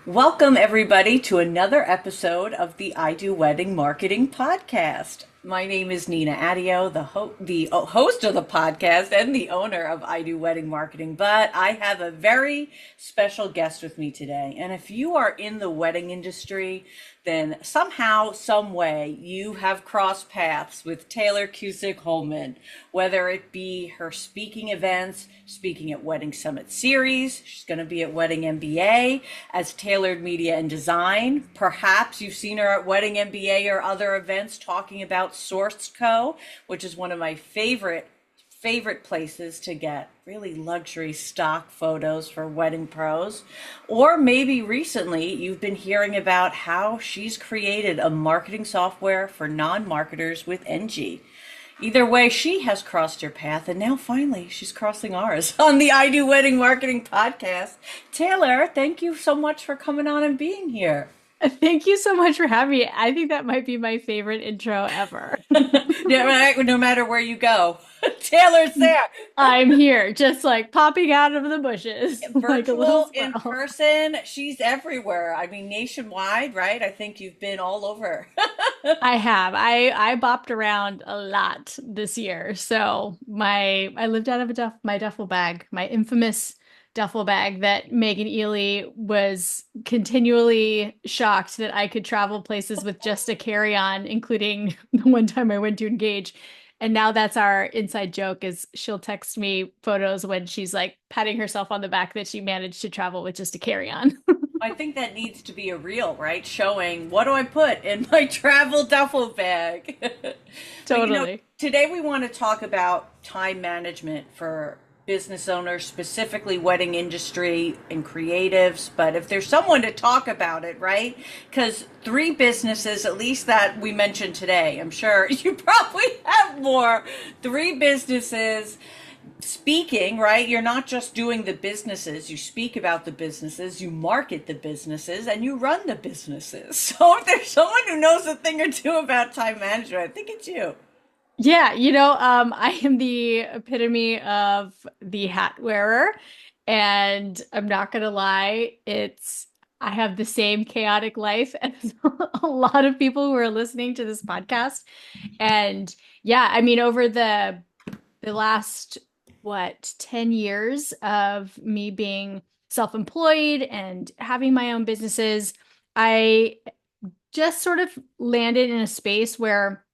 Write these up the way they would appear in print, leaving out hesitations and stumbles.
Welcome, everybody, to another episode of the I Do Wedding Marketing Podcast. My name is Nina Adio, the host of the podcast and the owner of I Do Wedding Marketing. But I have a very special guest with me today. And if you are in the wedding industry, then somehow, some way, you have crossed paths with Tayler Cusick-Hollman, whether it be her speaking events, speaking at Wedding Summit Series. She's going to be at Wedding MBA as Tailored Media and Design. Perhaps you've seen her at Wedding MBA or other events talking about Source Co., which is one of my favorite places to get really luxury stock photos for wedding pros. Or maybe recently you've been hearing about how she's created a marketing software for non-marketers with Enji. Either way, she has crossed your path, and now finally she's crossing ours on the I Do Wedding Marketing Podcast. Tayler, thank you so much for coming on and being here. Thank you so much for having me. I think that might be my favorite intro ever. No matter where you go, Taylor's there. I'm here, just like popping out of the bushes, like a little Virtual, in squirrel. person, she's everywhere. I mean, nationwide, right? I think you've been all over. I have. I bopped around a lot this year. So I lived out of my duffel bag, my infamous duffel bag that Megan Ely was continually shocked that I could travel places with just a carry-on, including the one time I went to engage. And now that's our inside joke is she'll text me photos when she's like patting herself on the back that she managed to travel with just a carry-on. I think that needs to be a reel, right? Showing what do I put in my travel duffel bag. But Totally. today we want to talk about time management for business owners, specifically wedding industry and creatives. But if there's someone to talk about it, right? Because three businesses, at least that we mentioned today, I'm sure you probably have more. Three businesses speaking, right? You're not just doing the businesses. You speak about the businesses, you market the businesses, and you run the businesses. So if there's someone who knows a thing or two about time management, I think it's you. Yeah, I am the epitome of the hat wearer, and I'm not gonna lie, I have the same chaotic life as a lot of people who are listening to this podcast. And yeah, I mean, over the last, 10 years of me being self-employed and having my own businesses, I just sort of landed in a space where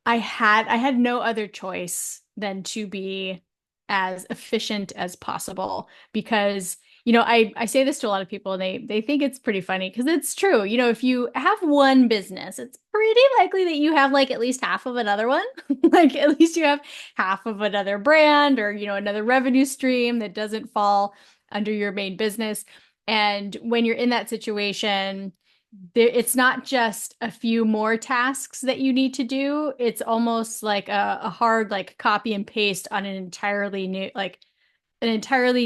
I had no other choice than to be as efficient as possible because I say this to a lot of people and they think it's pretty funny because it's true. If you have one business, it's pretty likely that you have like at least half of another one. Like at least you have half of another brand or another revenue stream that doesn't fall under your main business. And when you're in that situation, it's not just a few more tasks that you need to do. It's almost like a hard like copy and paste on an entirely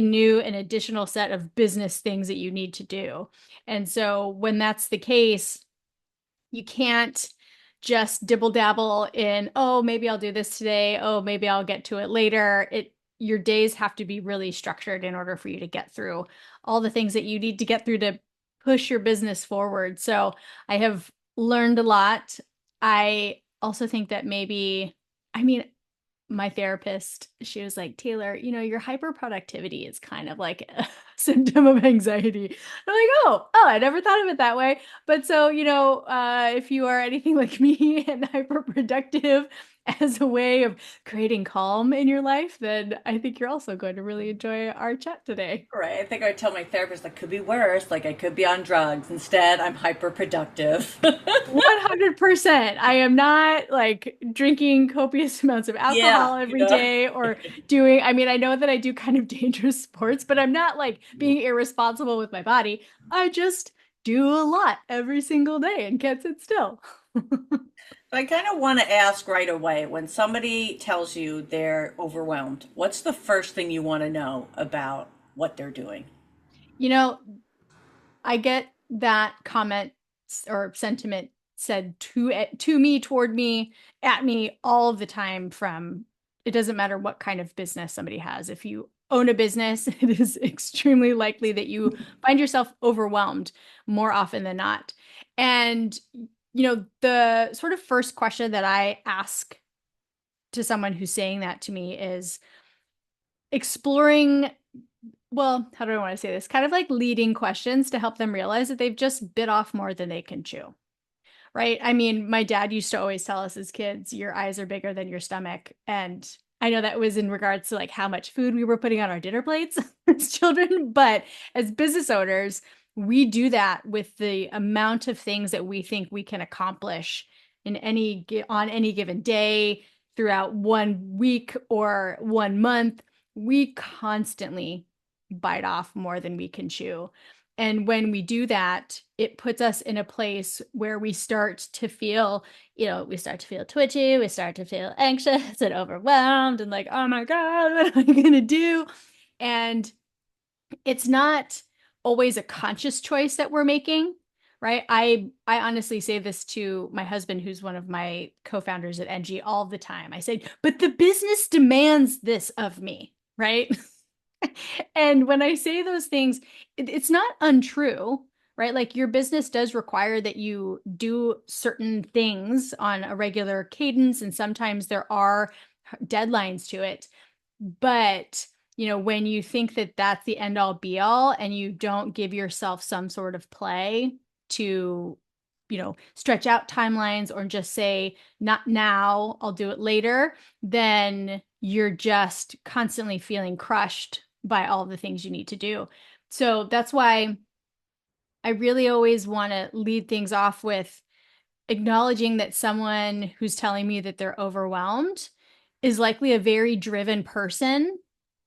new and additional set of business things that you need to do. And so when that's the case, you can't just dibble dabble in, oh, maybe I'll do this today. Oh, maybe I'll get to it later. Your days have to be really structured in order for you to get through all the things that you need to get through to push your business forward. So I have learned a lot. I also think that I mean, my therapist, she was like, Taylor, your hyper productivity is kind of like a symptom of anxiety. I'm like, oh, I never thought of it that way. But so, if you are anything like me and hyper productive as a way of creating calm in your life, then I think you're also going to really enjoy our chat today. Right. I think I would tell my therapist that could be worse. Like I could be on drugs. Instead, I'm hyper productive. 100%. I am not like drinking copious amounts of Yeah, alcohol every day or I mean, I know that I do kind of dangerous sports, but I'm not like being irresponsible with my body. I just do a lot every single day and can't sit still. I kind of want to ask right away when somebody tells you they're overwhelmed, what's the first thing you want to know about what they're doing? You know, I get that comment or sentiment said to me, toward me, at me all of the time from it doesn't matter what kind of business somebody has. If you own a business, it is extremely likely that you find yourself overwhelmed more often than not. And, the sort of first question that I ask to someone who's saying that to me is exploring, well, how do I want to say this? Kind of like leading questions to help them realize that they've just bit off more than they can chew. Right? I mean, my dad used to always tell us as kids, your eyes are bigger than your stomach. And I know that was in regards to like how much food we were putting on our dinner plates as children, but as business owners, we do that with the amount of things that we think we can accomplish on any given day, throughout 1 week or 1 month. We constantly bite off more than we can chew. And when we do that, it puts us in a place where we start to feel, we start to feel twitchy, we start to feel anxious and overwhelmed and like, oh my God, what am I going to do? And it's not always a conscious choice that we're making, right? I honestly say this to my husband, who's one of my co-founders at Enji, all the time. I say, but the business demands this of me, right? And when I say those things, it's not untrue, right? Like your business does require that you do certain things on a regular cadence, and sometimes there are deadlines to it. But, when you think that that's the end all be all and you don't give yourself some sort of play to, stretch out timelines or just say, not now, I'll do it later, then you're just constantly feeling crushed by all the things you need to do. So that's why I really always want to lead things off with acknowledging that someone who's telling me that they're overwhelmed is likely a very driven person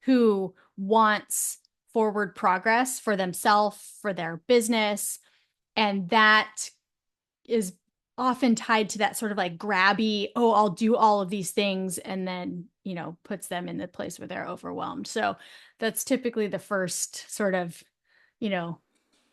who wants forward progress for themselves, for their business. And that is often tied to that sort of like grabby, oh, I'll do all of these things, and then, puts them in the place where they're overwhelmed. So that's typically the first sort of, you know,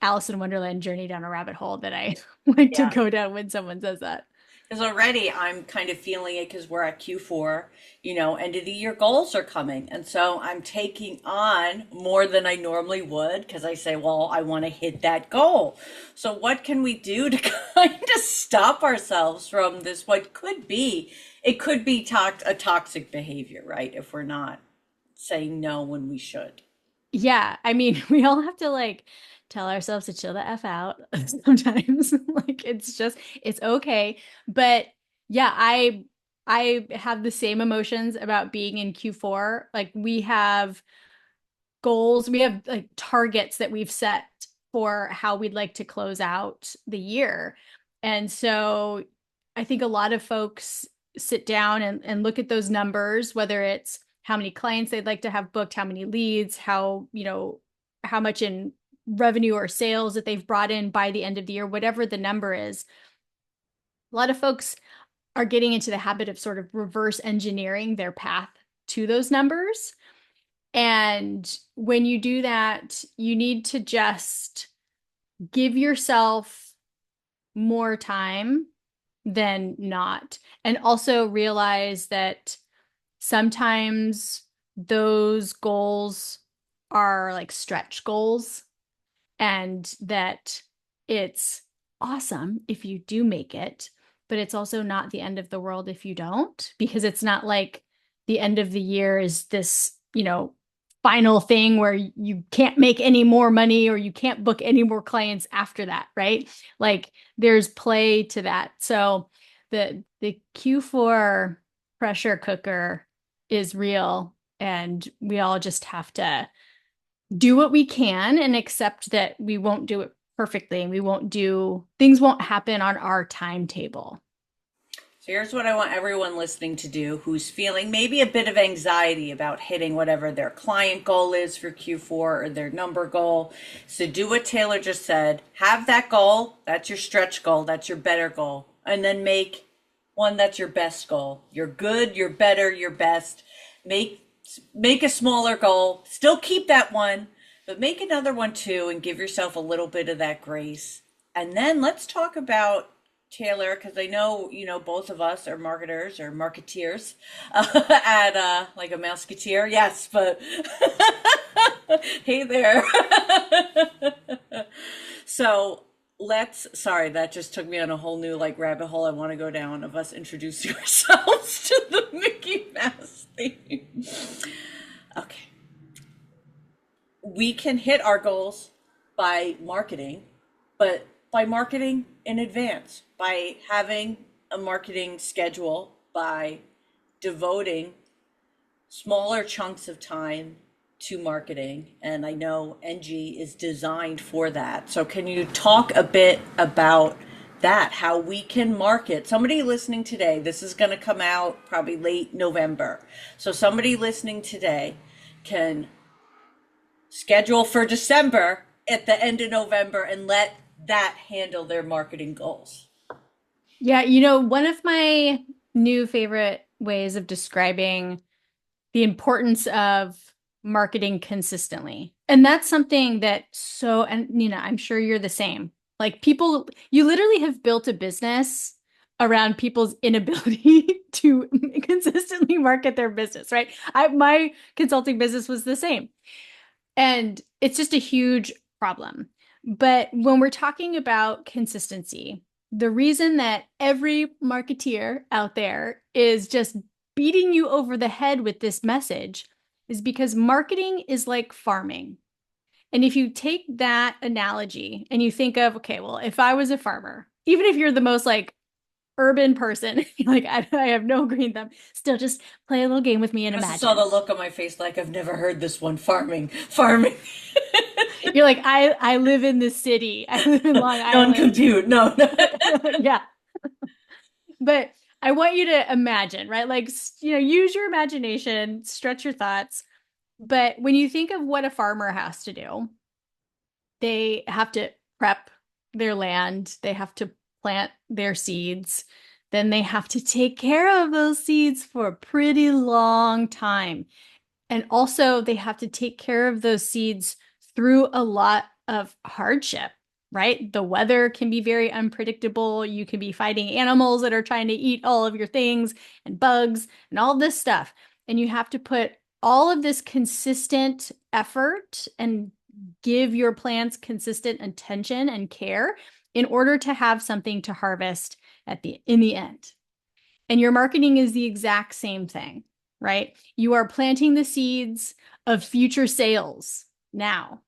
Alice in Wonderland journey down a rabbit hole that I like to Yeah. go down when someone says that. Because already I'm kind of feeling it because we're at Q4, end of the year goals are coming. And so I'm taking on more than I normally would because I say, well, I want to hit that goal. So what can we do to kind of stop ourselves from this? It could be a toxic behavior, right? If we're not saying no when we should. Yeah, I mean, we all have to like tell ourselves to chill the F out sometimes. Like it's okay. But yeah, I have the same emotions about being in Q4. Like we have goals, we have like targets that we've set for how we'd like to close out the year. And so I think a lot of folks sit down and look at those numbers, whether it's how many clients they'd like to have booked, how many leads, how much in revenue or sales that they've brought in by the end of the year, whatever the number is. A lot of folks are getting into the habit of sort of reverse engineering their path to those numbers. And when you do that, you need to just give yourself more time than not. And also realize that sometimes those goals are like stretch goals, and that it's awesome if you do make it, but it's also not the end of the world if you don't, because it's not like the end of the year is this, final thing where you can't make any more money or you can't book any more clients after that, right? Like there's play to that. So the Q4 pressure cooker is real, and we all just have to do what we can and accept that we won't do it perfectly, and things won't happen on our timetable. So here's what I want everyone listening to do who's feeling maybe a bit of anxiety about hitting whatever their client goal is for Q4 or their number goal. So do what Taylor just said. Have that goal. That's your stretch goal. That's your better goal. And then make one that's your best goal. Your good, your better, your best. Make a smaller goal. Still keep that one, but make another one too and give yourself a little bit of that grace. And then let's talk about Taylor, because I know, both of us are marketers or marketeers at like a mouseketeer. Yes, but hey there. So sorry, that just took me on a whole new like rabbit hole I want to go down of us introducing ourselves to the Mickey Mouse theme. Okay. We can hit our goals by marketing, but by marketing in advance, by having a marketing schedule, by devoting smaller chunks of time to marketing. And I know Enji is designed for that. So, can you talk a bit about that? How we can market? Somebody listening today, this is going to come out probably late November. So, somebody listening today can schedule for December at the end of November and let that handle their marketing goals. Yeah, one of my new favorite ways of describing the importance of marketing consistently. And that's something that and Nina, I'm sure you're the same. Like you literally have built a business around people's inability to consistently market their business, right? My consulting business was the same. And it's just a huge problem. But when we're talking about consistency, the reason that every marketeer out there is just beating you over the head with this message is because marketing is like farming. And if you take that analogy and you think of, okay, well, if I was a farmer, even if you're the most like urban person, like I have no green thumb, still just play a little game with me and You must have saw imagine. the look on my face like I've never heard this one. Farming, farming. You're like, I live in the city. I live in Long Island. Non-compute. No, no. Yeah. But I want you to imagine, right? Like, use your imagination, stretch your thoughts. But when you think of what a farmer has to do, they have to prep their land, they have to plant their seeds, then they have to take care of those seeds for a pretty long time. And also, they have to take care of those seeds through a lot of hardship, right? The weather can be very unpredictable. You can be fighting animals that are trying to eat all of your things and bugs and all this stuff. And you have to put all of this consistent effort and give your plants consistent attention and care in order to have something to harvest in the end. And your marketing is the exact same thing, right? You are planting the seeds of future sales now,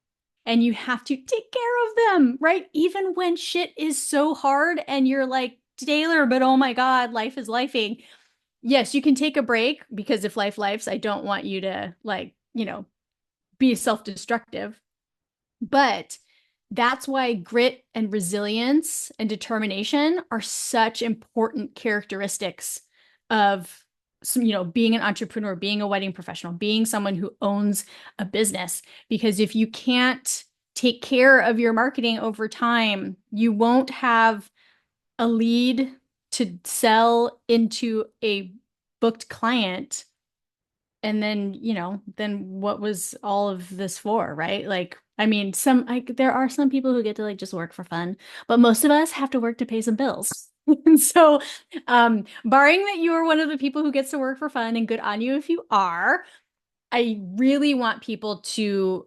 and you have to take care of them, right? Even when shit is so hard and you're like, Taylor, but oh my God, life is lifing. Yes, you can take a break because if life lifes, I don't want you to be self-destructive. But that's why grit and resilience and determination are such important characteristics of being an entrepreneur, being a wedding professional, being someone who owns a business. Because if you can't take care of your marketing over time, you won't have a lead to sell into a booked client. And then what was all of this for, right? Like, I mean, there are some people who get to like just work for fun, but most of us have to work to pay some bills. And so, barring that you are one of the people who gets to work for fun, and good on you if you are, I really want people to,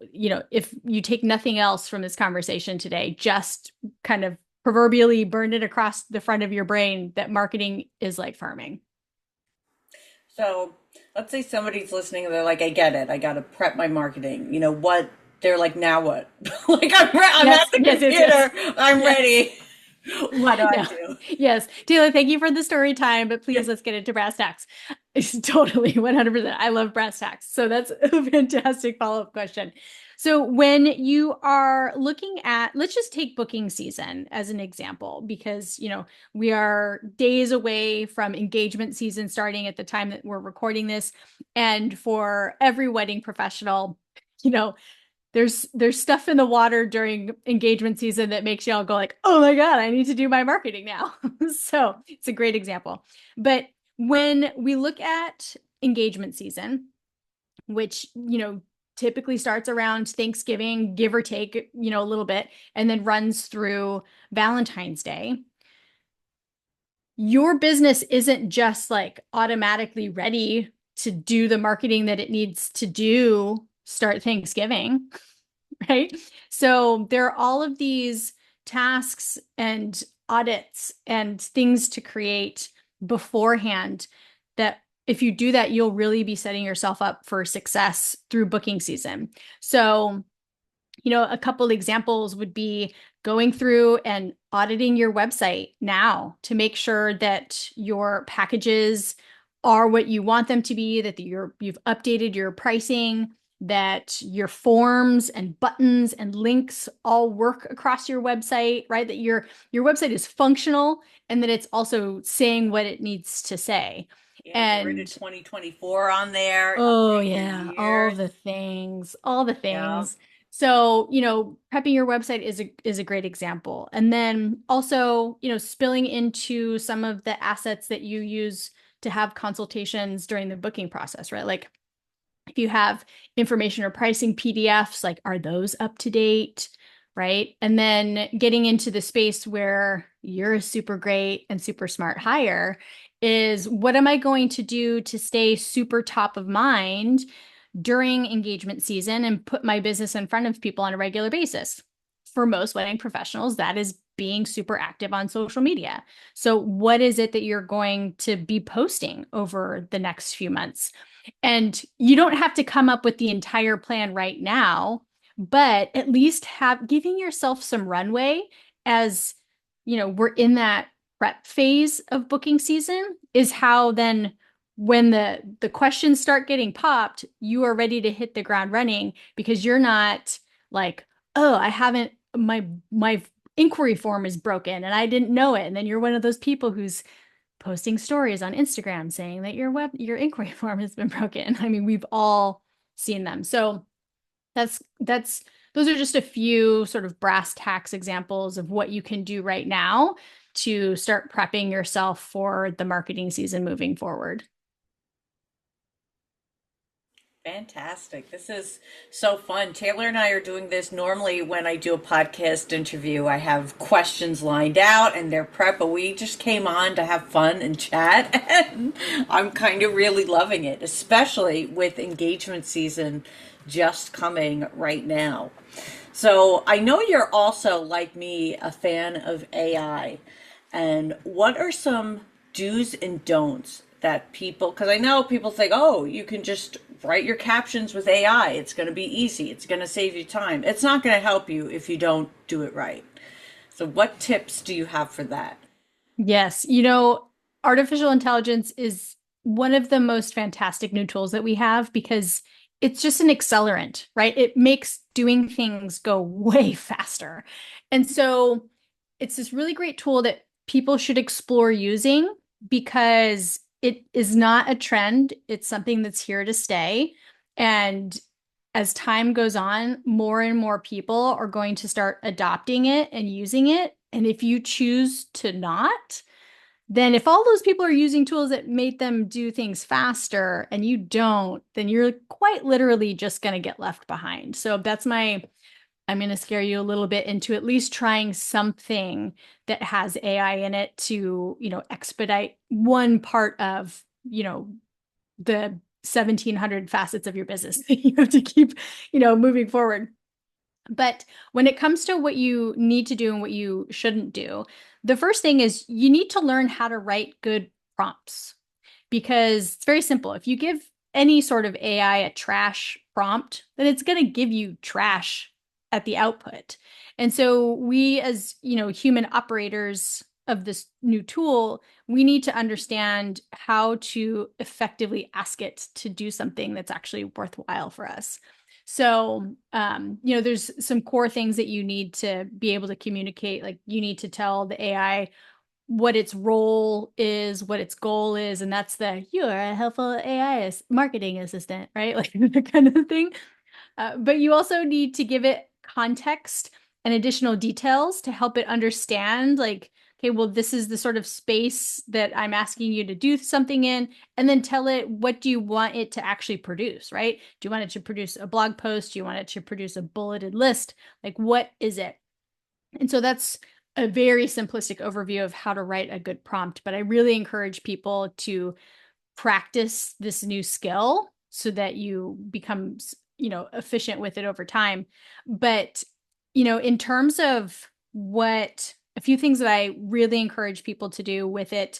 if you take nothing else from this conversation today, just kind of proverbially burn it across the front of your brain that marketing is like farming. So let's say somebody's listening and they're like, I get it. I got to prep my marketing. You know what? They're like, now what? Like, I'm Yes, at the yes, yes, yes. computer. I'm Yes. ready. What do I Yeah. do? Yes. Taylor, thank you for the story time, but Yeah. please let's get into brass tacks. It's totally 100%. I love brass tacks. So that's a fantastic follow-up question. So when you are looking at, let's just take booking season as an example, because, we are days away from engagement season starting at the time that we're recording this. And for every wedding professional, you know, there's stuff in the water during engagement season that makes y'all go like, oh my God, I need to do my marketing now. So it's a great example. But when we look at engagement season, which, typically starts around Thanksgiving, give or take, a little bit, and then runs through Valentine's Day, your business isn't just like automatically ready to do the marketing that it needs to do start Thanksgiving, right? So there are all of these tasks and audits and things to create beforehand that if you do that, you'll really be setting yourself up for success through booking season. So, a couple examples would be going through and auditing your website now to make sure that your packages are what you want them to be, that you've updated your pricing, that your forms and buttons and links all work across your website, right? That your website is functional and that it's also saying what it needs to say. Yeah, get rid of And 2024 on there, oh update your yeah, all years. the things, all the Yeah. things. So, prepping your website is a great example. And then also, spilling into some of the assets that you use to have consultations during the booking process, right? Like if you have information or pricing PDFs, like are those up to date? Right. And then getting into the space where you're a super great and super smart hire is what am I going to do to stay super top of mind during engagement season and put my business in front of people on a regular basis? For most wedding professionals, that is being super active on social media. So, what is it that you're going to be posting over the next few months? And you don't have to come up with the entire plan right now, but at least have giving yourself some runway as, we're in that prep phase of booking season is how then when the questions start getting popped, you are ready to hit the ground running because you're not like, oh, I haven't my inquiry form is broken and I didn't know it. And then you're one of those people who's posting stories on Instagram saying that your inquiry form has been broken. I mean, we've all seen them. So that's those are just a few sort of brass tacks examples of what you can do right now to start prepping yourself for the marketing season moving forward. Fantastic. This is so fun. Taylor and I are doing this normally when I do a podcast interview. I have questions lined out and they're prep, but we just came on to have fun and chat. And I'm kind of really loving it, especially with engagement season just coming right now. So I know you're also, like me, a fan of AI. And what are some do's and don'ts that people, because I know people think, oh, you can just write your captions with AI. It's going to be easy. It's going to save you time. It's not going to help you if you don't do it right. So, what tips do you have for that? Yes, artificial intelligence is one of the most fantastic new tools that we have because it's just an accelerant, right? It makes doing things go way faster. And so it's this really great tool that people should explore using because it is not a trend. It's something that's here to stay. And as time goes on, more and more people are going to start adopting it and using it. And if you choose to not, then if all those people are using tools that make them do things faster and you don't, then you're quite literally just going to get left behind. So I'm going to scare you a little bit into at least trying something that has AI in it to, expedite one part of, the 1700 facets of your business that you have to keep, moving forward. But when it comes to what you need to do and what you shouldn't do, the first thing is you need to learn how to write good prompts because it's very simple. If you give any sort of AI a trash prompt, then it's going to give you trash at the output. And so we as, human operators of this new tool, we need to understand how to effectively ask it to do something that's actually worthwhile for us. So, there's some core things that you need to be able to communicate. Like you need to tell the AI what its role is, what its goal is, and that's you're a helpful AI marketing assistant, right? Like that kind of thing. But you also need to give it context and additional details to help it understand, like, okay, well, this is the sort of space that I'm asking you to do something in, and then tell it what do you want it to actually produce, right? Do you want it to produce a blog post? Do you want it to produce a bulleted list? Like, what is it? And so that's a very simplistic overview of how to write a good prompt, but I really encourage people to practice this new skill so that you become, efficient with it over time. But, in terms of what a few things that I really encourage people to do with it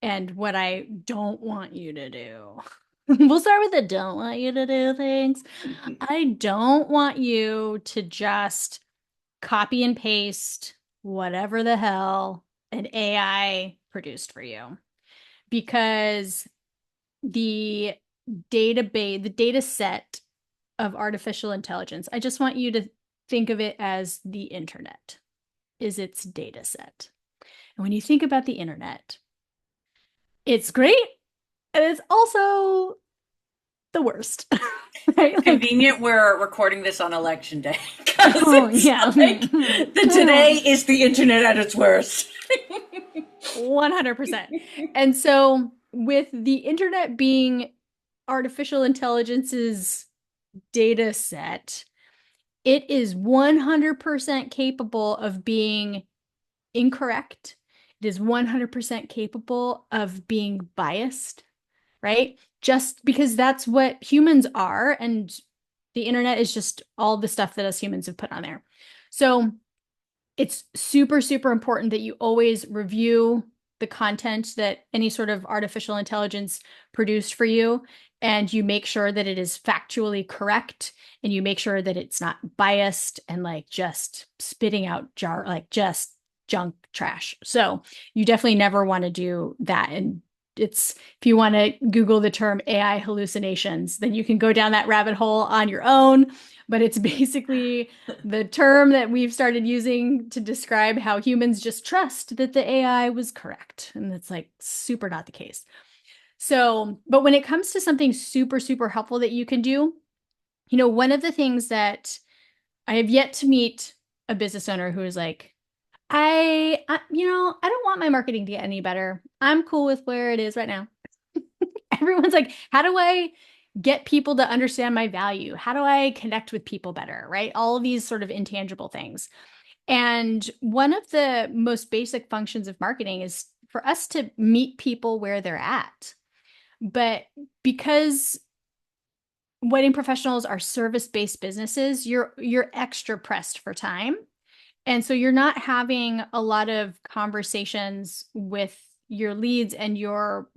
and what I don't want you to do. We'll start with the don't want you to do things. I don't want you to just copy and paste whatever the hell an AI produced for you because the the data set of artificial intelligence, I just want you to think of it as the internet is its data set. And when you think about the internet, it's great and it's also the worst. Right? Like, Convenient we're recording this on election day because oh it's yeah. like the today is the internet at its worst. 100%. And so with the internet being artificial intelligence's data set, it is 100% capable of being incorrect. It is 100% capable of being biased, right? Just because that's what humans are. And the internet is just all the stuff that us humans have put on there. So it's super, super important that you always review the content that any sort of artificial intelligence produced for you, and you make sure that it is factually correct, and you make sure that it's not biased and like just spitting out like just junk trash. So you definitely never want to do that. And it's, if you want to Google the term AI hallucinations, then you can go down that rabbit hole on your own. But it's basically the term that we've started using to describe how humans just trust that the AI was correct. And it's like super not the case. So, but when it comes to something super, super helpful that you can do, one of the things that I have yet to meet a business owner who is like, I don't want my marketing to get any better. I'm cool with where it is right now. Everyone's like, how do I get people to understand my value? How do I connect with people better? Right? All of these sort of intangible things. And one of the most basic functions of marketing is for us to meet people where they're at. But because wedding professionals are service-based businesses, you're extra pressed for time. And so you're not having a lot of conversations with your leads and your,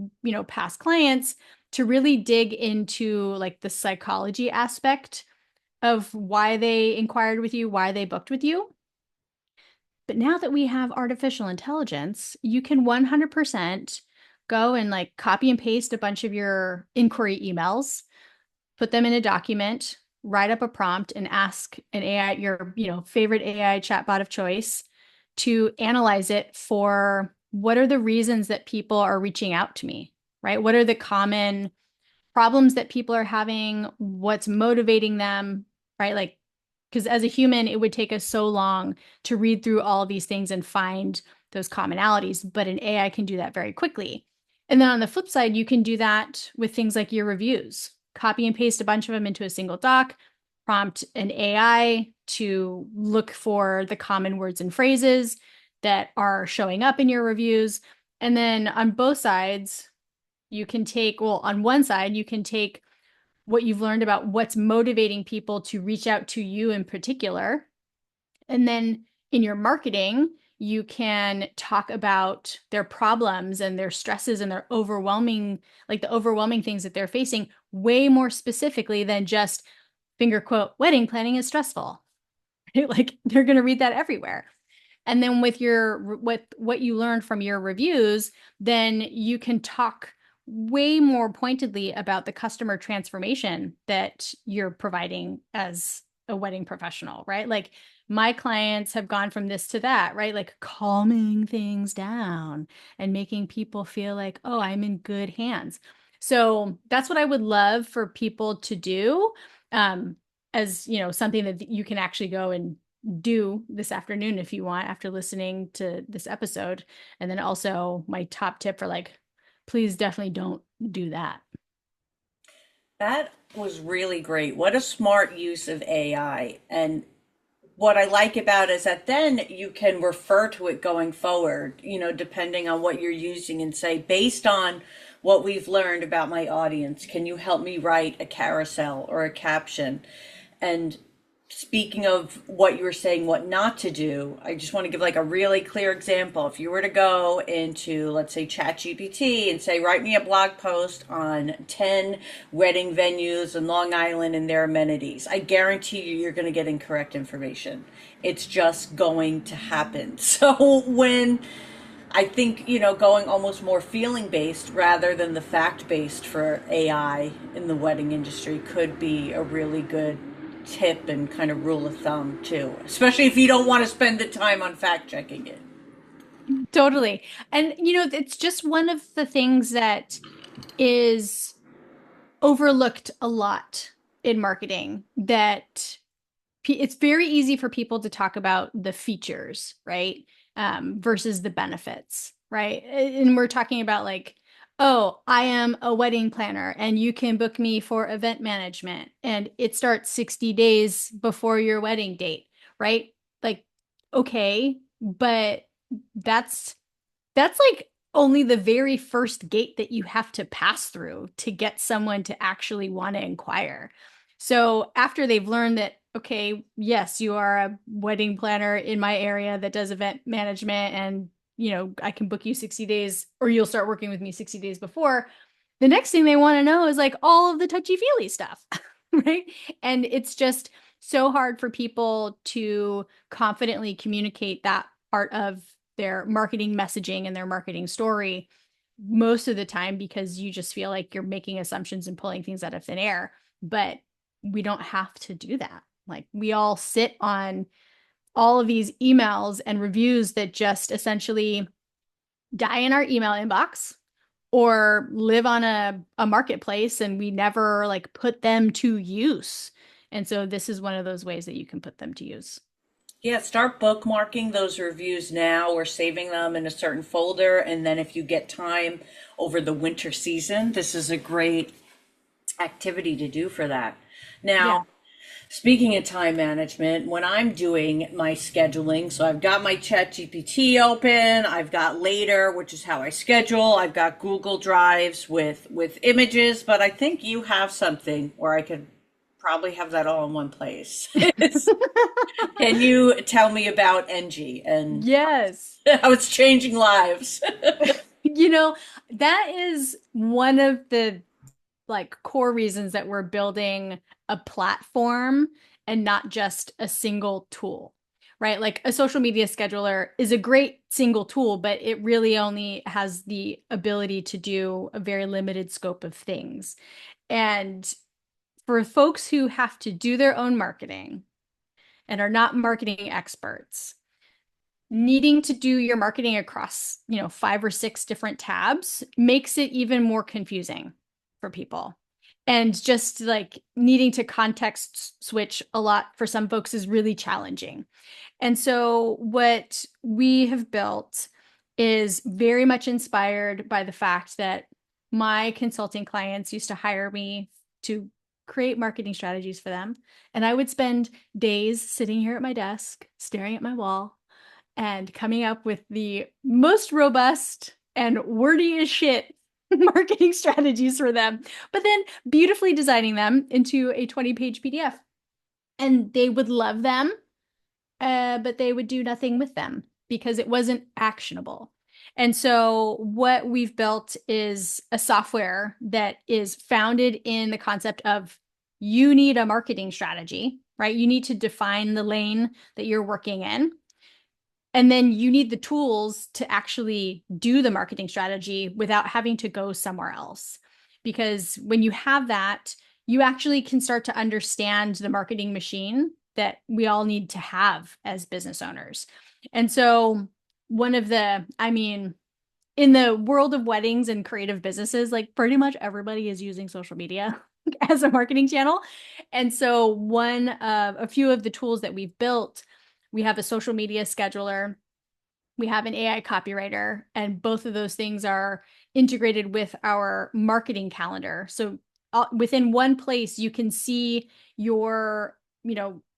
past clients to really dig into like the psychology aspect of why they inquired with you, why they booked with you. But now that we have artificial intelligence, you can 100% go and like copy and paste a bunch of your inquiry emails, put them in a document, write up a prompt, and ask an AI, your favorite AI chatbot of choice, to analyze it for what are the reasons that people are reaching out to me, right? What are the common problems that people are having? What's motivating them, right? Like, because as a human, it would take us so long to read through all of these things and find those commonalities, but an AI can do that very quickly. And then on the flip side, you can do that with things like your reviews. Copy and paste a bunch of them into a single doc, prompt an AI to look for the common words and phrases that are showing up in your reviews. And then on both sides, you can take, well, on one side, you can take what you've learned about what's motivating people to reach out to you in particular. And then in your marketing, you can talk about their problems and their stresses and their overwhelming, like the overwhelming things that they're facing way more specifically than just finger quote, wedding planning is stressful. Right? Like they're going to read that everywhere. And then with what you learned from your reviews, then you can talk way more pointedly about the customer transformation that you're providing as a wedding professional, right? Like my clients have gone from this to that, right? Like calming things down and making people feel like, oh, I'm in good hands. So that's what I would love for people to do, as something that you can actually go and do this afternoon if you want after listening to this episode. And then also my top tip for like, please definitely don't do that. That was really great. What a smart use of AI. And what I like about it is that then you can refer to it going forward, depending on what you're using and say, based on what we've learned about my audience, can you help me write a carousel or a caption? And speaking of what you were saying, what not to do, I just want to give like a really clear example. If you were to go into, let's say, ChatGPT and say, write me a blog post on 10 wedding venues in Long Island and their amenities, I guarantee you, you're going to get incorrect information. It's just going to happen. So when I think, going almost more feeling based rather than the fact based for AI in the wedding industry could be a really good tip and kind of rule of thumb too, especially if you don't want to spend the time on fact checking it. Totally. And, it's just one of the things that is overlooked a lot in marketing that it's very easy for people to talk about the features, right? Versus the benefits, right? And we're talking about like, oh, I am a wedding planner and you can book me for event management and it starts 60 days before your wedding date, right? Like, okay, but that's that's like only the very first gate that you have to pass through to get someone to actually want to inquire. So after they've learned that, okay, yes, you are a wedding planner in my area that does event management and, I can book you 60 days or you'll start working with me 60 days before. The next thing they want to know is like all of the touchy-feely stuff, right? And it's just so hard for people to confidently communicate that part of their marketing messaging and their marketing story most of the time because you just feel like you're making assumptions and pulling things out of thin air. But we don't have to do that. Like we all sit on all of these emails and reviews that just essentially die in our email inbox or live on a marketplace and we never like put them to use. And so this is one of those ways that you can put them to use. Yeah, start bookmarking those reviews now or saving them in a certain folder. And then if you get time over the winter season, this is a great activity to do for that. Yeah. Now, speaking of time management, when I'm doing my scheduling, so I've got my Chat GPT open, I've got Later, which is how I schedule, I've got Google Drives with images, but I think you have something where I could probably have that all in one place. Can you tell me about Enji and Yes. how it's changing lives? You know, that is one of the like core reasons that we're building a platform and not just a single tool, right? Like a social media scheduler is a great single tool, but it really only has the ability to do a very limited scope of things. And for folks who have to do their own marketing and are not marketing experts, needing to do your marketing across, 5 or 6 different tabs makes it even more confusing for people. And just like needing to context switch a lot for some folks is really challenging. And so what we have built is very much inspired by the fact that my consulting clients used to hire me to create marketing strategies for them. And I would spend days sitting here at my desk, staring at my wall, and coming up with the most robust and wordy as shit marketing strategies for them, but then beautifully designing them into a 20-page PDF. And they would love them, but they would do nothing with them because it wasn't actionable. And so, what we've built is a software that is founded in the concept of you need a marketing strategy, right? You need to define the lane that you're working in. And then you need the tools to actually do the marketing strategy without having to go somewhere else. Because when you have that, you actually can start to understand the marketing machine that we all need to have as business owners. And so, in the world of weddings and creative businesses, like pretty much everybody is using social media as a marketing channel. And so, a few of the tools that we've built, we have a social media scheduler, we have an AI copywriter, and both of those things are integrated with our marketing calendar. So within one place, you can see your,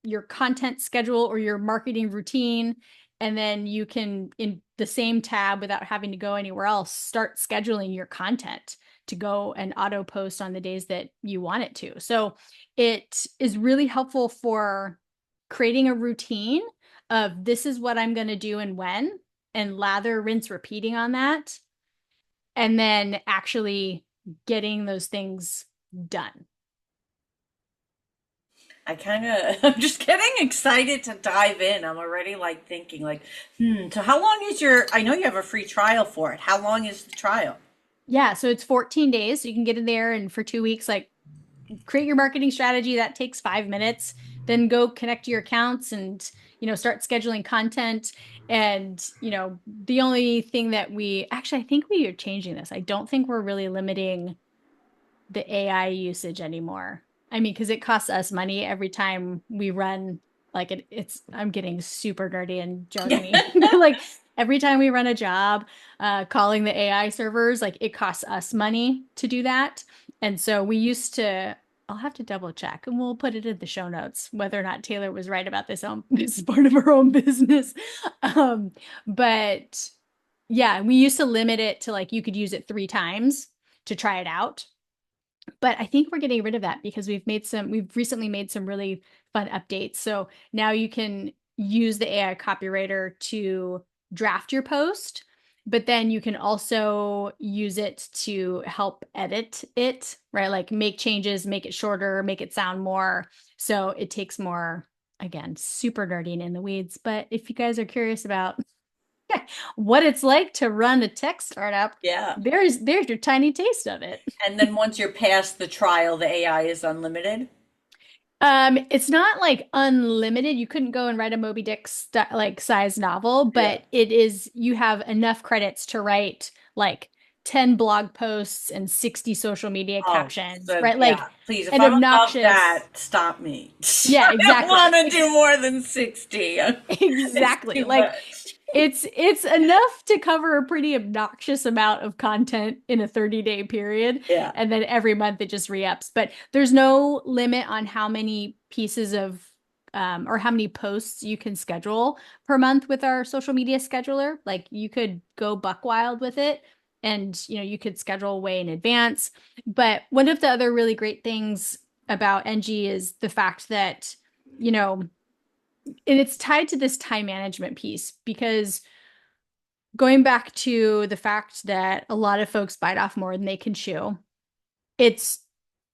your content schedule or your marketing routine. And then you can, in the same tab without having to go anywhere else, start scheduling your content to go and auto post on the days that you want it to. So it is really helpful for creating a routine of this is what I'm going to do and when, and lather, rinse, repeating on that. And then actually getting those things done. I'm just getting excited to dive in. I'm already like thinking like, so how long is I know you have a free trial for it. How long is the trial? Yeah, so it's 14 days. So you can get in there and for 2 weeks, like create your marketing strategy. That takes 5 minutes. Then go connect to your accounts and, start scheduling content. And, the only thing that I think we are changing this. I don't think we're really limiting the AI usage anymore. I mean, because it costs us money every time we run, like I'm getting super nerdy and jargony. Like every time we run a job, calling the AI servers, like it costs us money to do that. And so we used to, I'll have to double check and we'll put it in the show notes whether or not Tayler was right about this is part of her own business. Um, but yeah, we used to limit it to like you could use it 3 times to try it out, but I think we're getting rid of that because we've recently made some really fun updates. So now you can use the AI copywriter to draft your post, but then you can also use it to help edit it, right? Like make changes, make it shorter, make it sound more. So it takes more, again, super nerdy and in the weeds. But if you guys are curious about what it's like to run a tech startup, Yeah. there's your tiny taste of it. And then once you're past the trial, the AI is unlimited. It's not like unlimited. You couldn't go and write a Moby Dick like size novel, Yeah. but it is you have enough credits to write like 10 blog posts and 60 social media Oh, captions, so right? Like yeah. Please, if an I'm above obnoxious. that, stop me. Yeah, I don't exactly. want to do more than 60. It's Exactly. too Like much. it's enough to cover a pretty obnoxious amount of content in a 30-day period. Yeah. And then every month it just re-ups. But there's no limit on how many pieces of or how many posts you can schedule per month with our social media scheduler. Like you could go buck wild with it and you could schedule way in advance. But one of the other really great things about Enji is the fact that, you know, and it's tied to this time management piece because going back to the fact that a lot of folks bite off more than they can chew, it's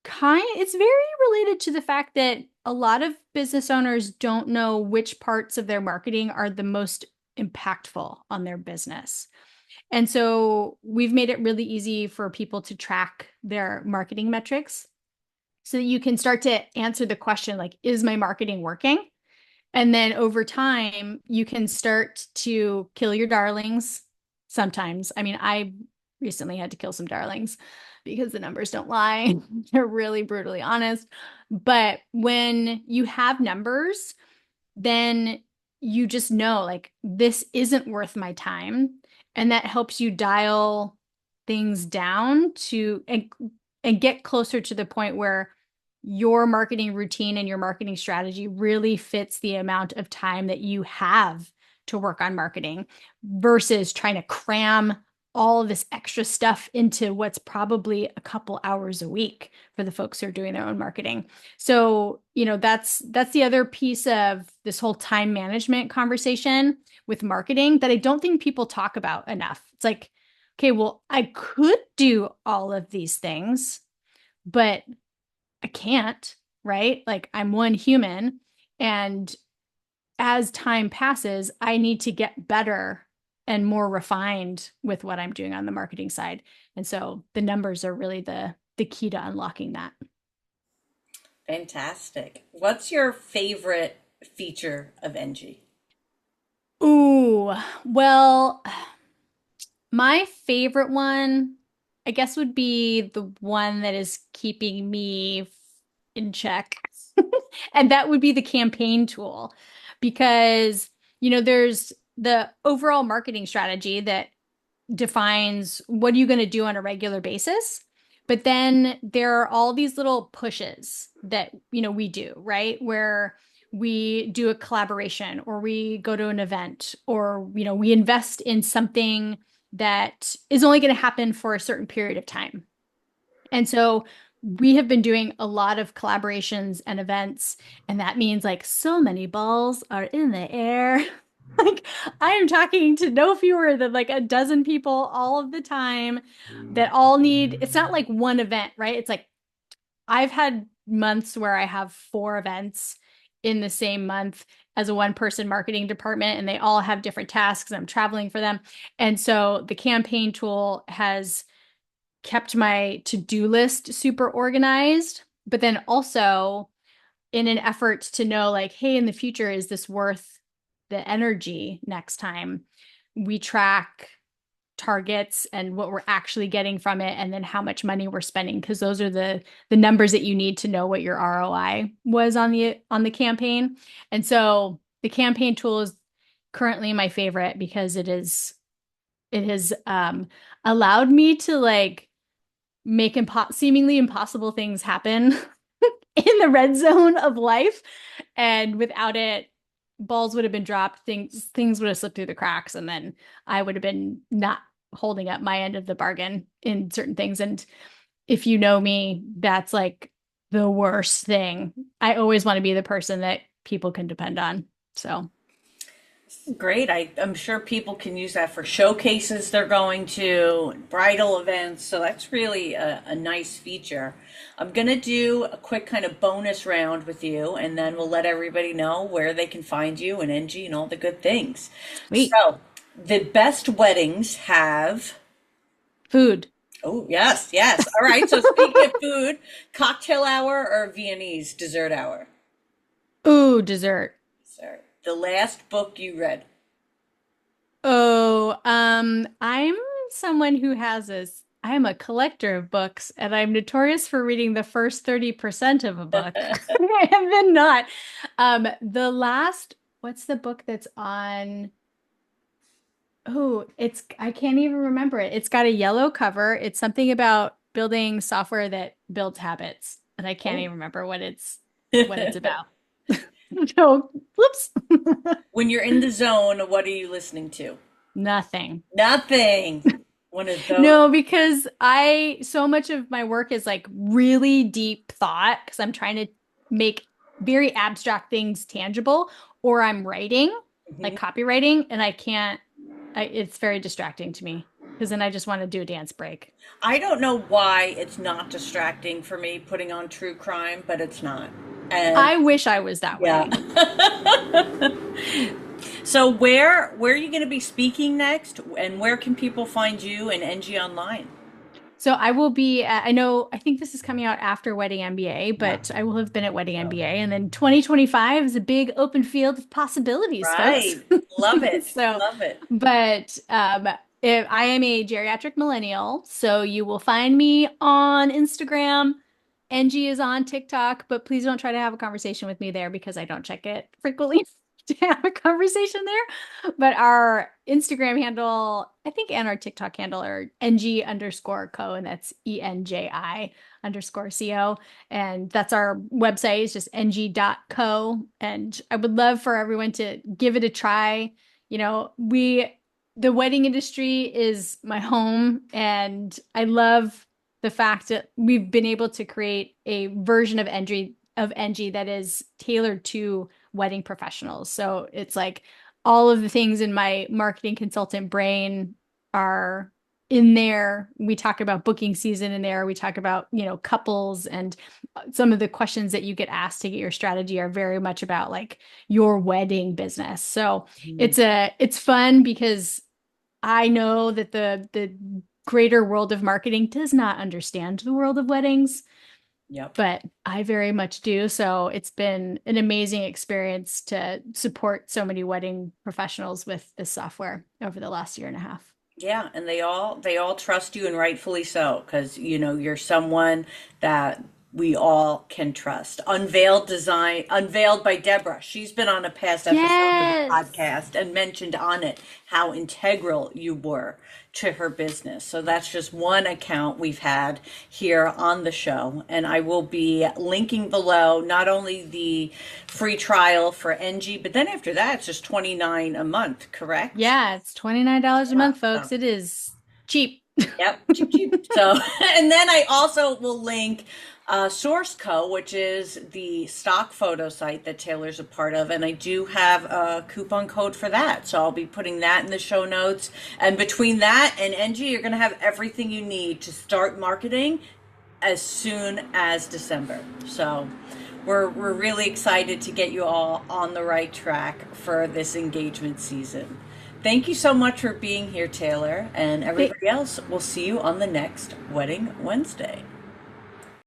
it's very related to the fact that a lot of business owners don't know which parts of their marketing are the most impactful on their business. And so we've made it really easy for people to track their marketing metrics so that you can start to answer the question like, is my marketing working? And then over time, you can start to kill your darlings sometimes. I mean, I recently had to kill some darlings because the numbers don't lie. They're really brutally honest. But when you have numbers, then you just know like this isn't worth my time. And that helps you dial things down to and get closer to the point where your marketing routine and your marketing strategy really fits the amount of time that you have to work on marketing versus trying to cram all of this extra stuff into what's probably a couple hours a week for the folks who are doing their own marketing. So, that's the other piece of this whole time management conversation with marketing that I don't think people talk about enough. It's like, okay, well, I could do all of these things, but I can't, right? Like I'm one human. And as time passes, I need to get better and more refined with what I'm doing on the marketing side. And so the numbers are really the key to unlocking that. Fantastic. What's your favorite feature of Enji? Ooh, well, my favorite one, I guess, would be the one that is keeping me in check. And that would be the campaign tool because, there's the overall marketing strategy that defines what are you going to do on a regular basis. But then there are all these little pushes that, we do, right? Where we do a collaboration or we go to an event or, we invest in something that is only going to happen for a certain period of time. And so we have been doing a lot of collaborations and events, and that means like so many balls are in the air. Like I am talking to no fewer than like a dozen people all of the time that all need, it's not like one event, right? It's like I've had months where I have 4 events in the same month as a one-person marketing department, and they all have different tasks. I'm traveling for them. And so the campaign tool has kept my to-do list super organized, but then also in an effort to know like, hey, in the future, is this worth the energy next time? We track targets and what we're actually getting from it and then how much money we're spending because those are the numbers that you need to know what your ROI was on the campaign. And so the campaign tool is currently my favorite because it has allowed me to like make seemingly impossible things happen in the red zone of life. And without it, balls would have been dropped, things would have slipped through the cracks, and then I would have been not holding up my end of the bargain in certain things. And if you know me, that's like the worst thing. I always want to be the person that people can depend on. So Great. I'm sure people can use that for showcases they're going to, bridal events. So that's really a nice feature. I'm going to do a quick kind of bonus round with you, and then we'll let everybody know where they can find you and NG and all the good things. sweet. So, the best weddings have. Food. Oh, yes, yes. All right. So, speaking of food, cocktail hour or Viennese dessert hour? Ooh, dessert. Sorry. The last book you read. Oh, I'm someone who has this. I'm a collector of books, and I'm notorious for reading the first 30% of a book, and then not. The last, what's the book that's on? Oh, I can't even remember it. It's got a yellow cover. It's something about building software that builds habits, and I can't Oh. even remember what it's about. So, whoops. When you're in the zone, what are you listening to? Nothing. Nothing. One of those. No, because so much of my work is like really deep thought because I'm trying to make very abstract things tangible, or I'm writing, like Mhm. copywriting, and it's very distracting to me because then I just want to do a dance break. I don't know why it's not distracting for me putting on true crime, but it's not. And I wish I was that yeah. way. So where are you going to be speaking next, and where can people find you and NG online? So I will be, I think this is coming out after Wedding MBA, but I will have been at Wedding MBA. And then 2025 is a big open field of possibilities, folks. Right. Love it. So, Love it. but if I am a geriatric millennial, so you will find me on Instagram. NG is on TikTok, but please don't try to have a conversation with me there because I don't check it frequently to have a conversation there. But our Instagram handle, I think, and our TikTok handle are NG_co, and that's ENJI_CO. And that's our website, is just NG.co. And I would love for everyone to give it a try. The wedding industry is my home, and I love the fact that we've been able to create a version of NG that is tailored to wedding professionals. So it's like all of the things in my marketing consultant brain are in there. We talk about booking season in there. We talk about, couples, and some of the questions that you get asked to get your strategy are very much about like your wedding business. So Mm. it's fun because I know that the greater world of marketing does not understand the world of weddings, Yep. but I very much do. So it's been an amazing experience to support so many wedding professionals with this software over the last year and a half. Yeah, and they all trust you, and rightfully so, because you're someone that we all can trust. Unveiled by Deborah. She's been on a past episode of the Yes. podcast and mentioned on it how integral you were to her business. So that's just one account we've had here on the show. And I will be linking below not only the free trial for Enji, but then after that, it's just 29 a month, correct? Yeah, it's $29 a Yeah. month, folks. It is cheap. Yep, cheap, cheap. So, and then I also will link Source Co, which is the stock photo site that Taylor's a part of, and I do have a coupon code for that. So I'll be putting that in the show notes. And between that and Engie, you're going to have everything you need to start marketing as soon as December. So we're really excited to get you all on the right track for this engagement season. Thank you so much for being here, Taylor, and Th- everybody else. We'll see you on the next Wedding Wednesday.